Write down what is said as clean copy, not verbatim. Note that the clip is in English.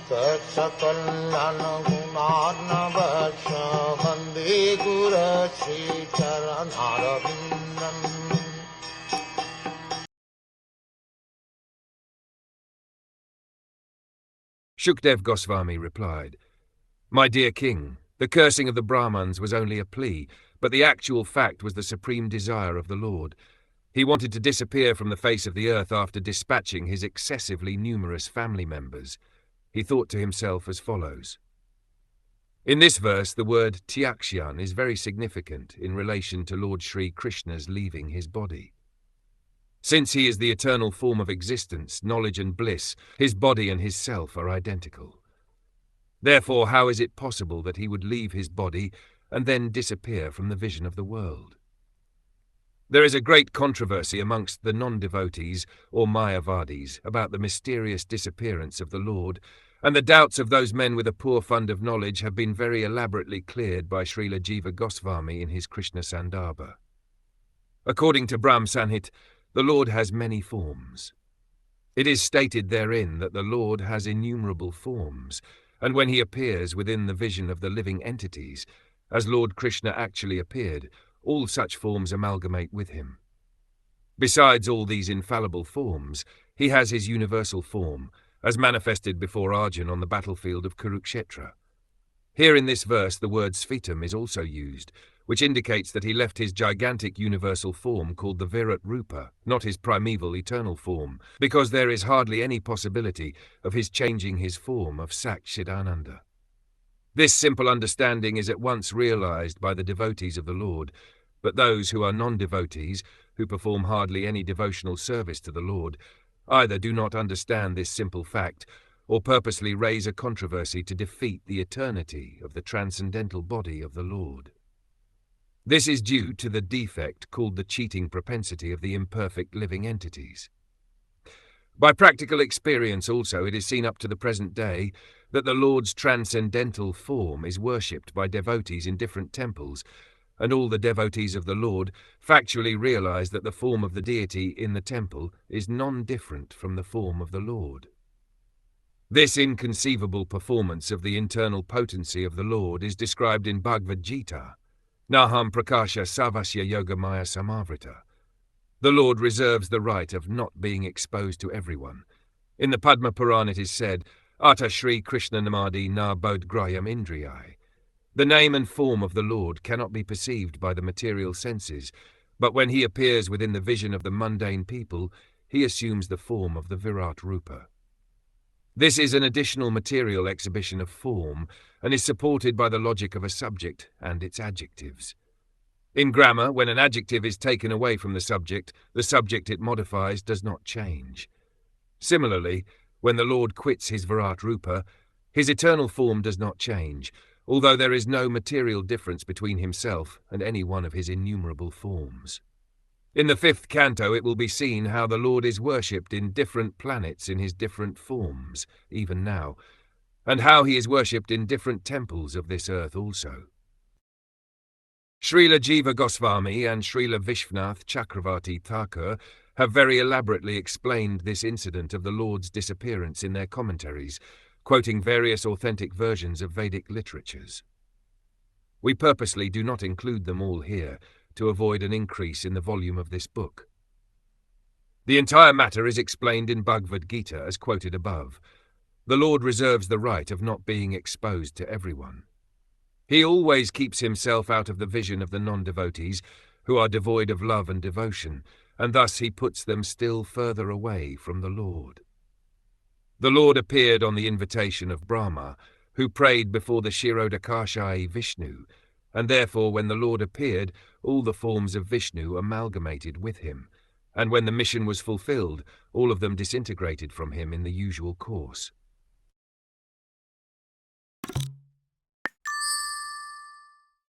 Saksakallan gunarnavasya Vande Guru Sri Charanarvindam. Shukdev Goswami replied, "My dear king, the cursing of the Brahmans was only a plea, but the actual fact was the supreme desire of the Lord. He wanted to disappear from the face of the earth after dispatching his excessively numerous family members. He thought to himself as follows." In this verse, the word Tyakshan is very significant in relation to Lord Sri Krishna's leaving his body. Since he is the eternal form of existence, knowledge and bliss, his body and his self are identical. Therefore, how is it possible that he would leave his body and then disappear from the vision of the world? There is a great controversy amongst the non-devotees or Mayavadis about the mysterious disappearance of the Lord, and the doubts of those men with a poor fund of knowledge have been very elaborately cleared by Srila Jiva Goswami in his Krishna Sandarbha. According to Brahm Sanhit, the Lord has many forms. It is stated therein that the Lord has innumerable forms, and when he appears within the vision of the living entities, as Lord Krishna actually appeared, all such forms amalgamate with him. Besides all these infallible forms, he has his universal form, as manifested before Arjun on the battlefield of Kurukshetra. Here in this verse the word Sphitam is also used, which indicates that he left his gigantic universal form called the Virat Rupa, not his primeval eternal form, because there is hardly any possibility of his changing his form of Sakshidananda. This simple understanding is at once realized by the devotees of the Lord, but those who are non-devotees, who perform hardly any devotional service to the Lord, either do not understand this simple fact, or purposely raise a controversy to defeat the eternity of the transcendental body of the Lord. This is due to the defect called the cheating propensity of the imperfect living entities. By practical experience also it is seen up to the present day that the Lord's transcendental form is worshipped by devotees in different temples, and all the devotees of the Lord factually realize that the form of the deity in the temple is non-different from the form of the Lord. This inconceivable performance of the internal potency of the Lord is described in Bhagavad Gita, Naham Prakasha Savasya Yogamaya Samavrita. The Lord reserves the right of not being exposed to everyone. In the Padma Puran it is said, Ata Shri Krishna Namadi Na Bodhgrayam Indriyai. The name and form of the Lord cannot be perceived by the material senses, but when he appears within the vision of the mundane people, he assumes the form of the Virat Rupa. This is an additional material exhibition of form, and is supported by the logic of a subject and its adjectives. In grammar, when an adjective is taken away from the subject it modifies does not change. Similarly, when the Lord quits his Virat Rupa, his eternal form does not change, although there is no material difference between himself and any one of his innumerable forms. In the 5th canto it will be seen how the Lord is worshipped in different planets in his different forms, even now, and how he is worshipped in different temples of this earth also. Srila Jiva Goswami and Srila Vishwanath Chakravarti Thakur have very elaborately explained this incident of the Lord's disappearance in their commentaries, quoting various authentic versions of Vedic literatures. We purposely do not include them all here, to avoid an increase in the volume of this book. The entire matter is explained in Bhagavad Gita as quoted above. The Lord reserves the right of not being exposed to everyone. He always keeps himself out of the vision of the non-devotees, who are devoid of love and devotion, and thus he puts them still further away from the Lord. The Lord appeared on the invitation of Brahma, who prayed before the Kshirodakashayi Vishnu, and therefore when the Lord appeared, all the forms of Vishnu amalgamated with him, and when the mission was fulfilled, all of them disintegrated from him in the usual course.